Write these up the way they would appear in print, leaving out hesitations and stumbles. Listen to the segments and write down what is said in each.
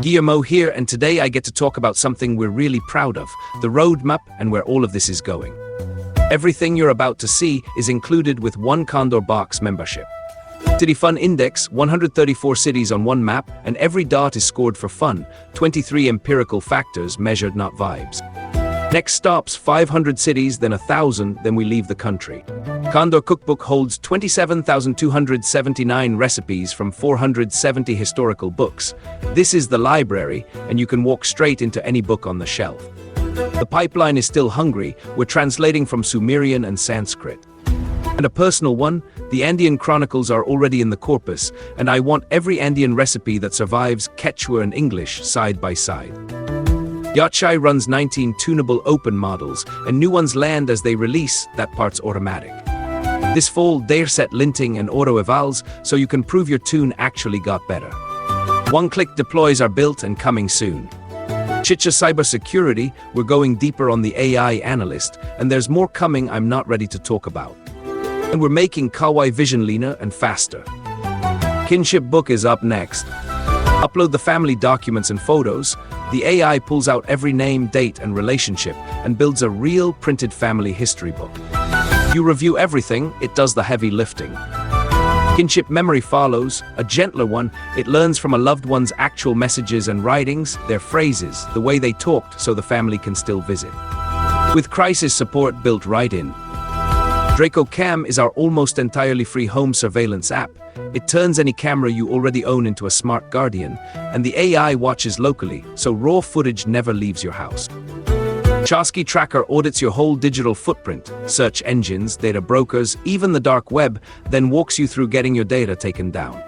Guillermo here, and today I get to talk about something we're really proud of, the roadmap and where all of this is going. Everything you're about to see is included with one CondorBox membership. CityFunIndex, 134 cities on one map, and every dot is scored for fun, 23 empirical factors measured, not vibes. Next stops, 500 cities, then 1,000, then we leave the country. Condor Cookbook holds 27,279 recipes from 470 historical books. This is the library, and you can walk straight into any book on the shelf. The pipeline is still hungry. We're translating from Sumerian and Sanskrit. And a personal one, the Andean Chronicles are already in the corpus, and I want every Andean recipe that survives Quechua and English side by side. Yachay runs 19 tunable open models, and new ones land as they release. That part's automatic. This fall, dataset linting and auto-evals, so you can prove your tune actually got better. One-click deploys are built and coming soon. Chicha Cybersecurity, we're going deeper on the AI analyst, and there's more coming I'm not ready to talk about. And we're making Qhaway Vision leaner and faster. Kinship Book is up next. Upload the family documents and photos. The AI pulls out every name, date, and relationship and builds a real printed family history book. You review everything, it does the heavy lifting. Kinship Memory follows, a gentler one. It learns from a loved one's actual messages and writings, their phrases, the way they talked, so the family can still visit. With crisis support built right in. DracoCam is our almost entirely free home surveillance app. It turns any camera you already own into a smart guardian, and the AI watches locally, so raw footage never leaves your house. ChasquiTracker audits your whole digital footprint, search engines, data brokers, even the dark web, then walks you through getting your data taken down.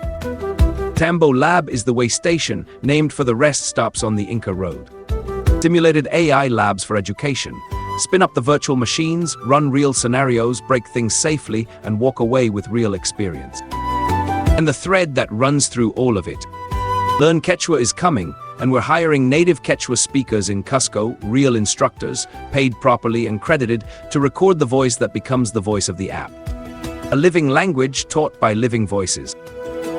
TamboLab is the way station, named for the rest stops on the Inca Road. Simulated AI labs for education. Spin up the virtual machines, run real scenarios, break things safely, and walk away with real experience. And the thread that runs through all of it. Learn Quechua is coming, and we're hiring native Quechua speakers in Cusco, real instructors, paid properly and credited, to record the voice that becomes the voice of the app. A living language taught by living voices.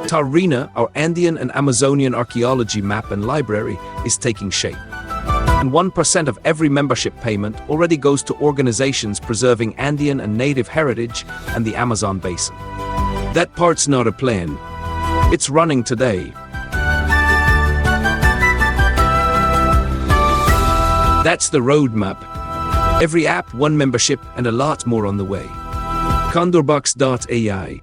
Tarina, our Andean and Amazonian archaeology map and library, is taking shape. And 1% of every membership payment already goes to organizations preserving Andean and native heritage and the Amazon basin. That part's not a plan. It's running today. That's the roadmap. Every app, one membership, and a lot more on the way. CondorBox.ai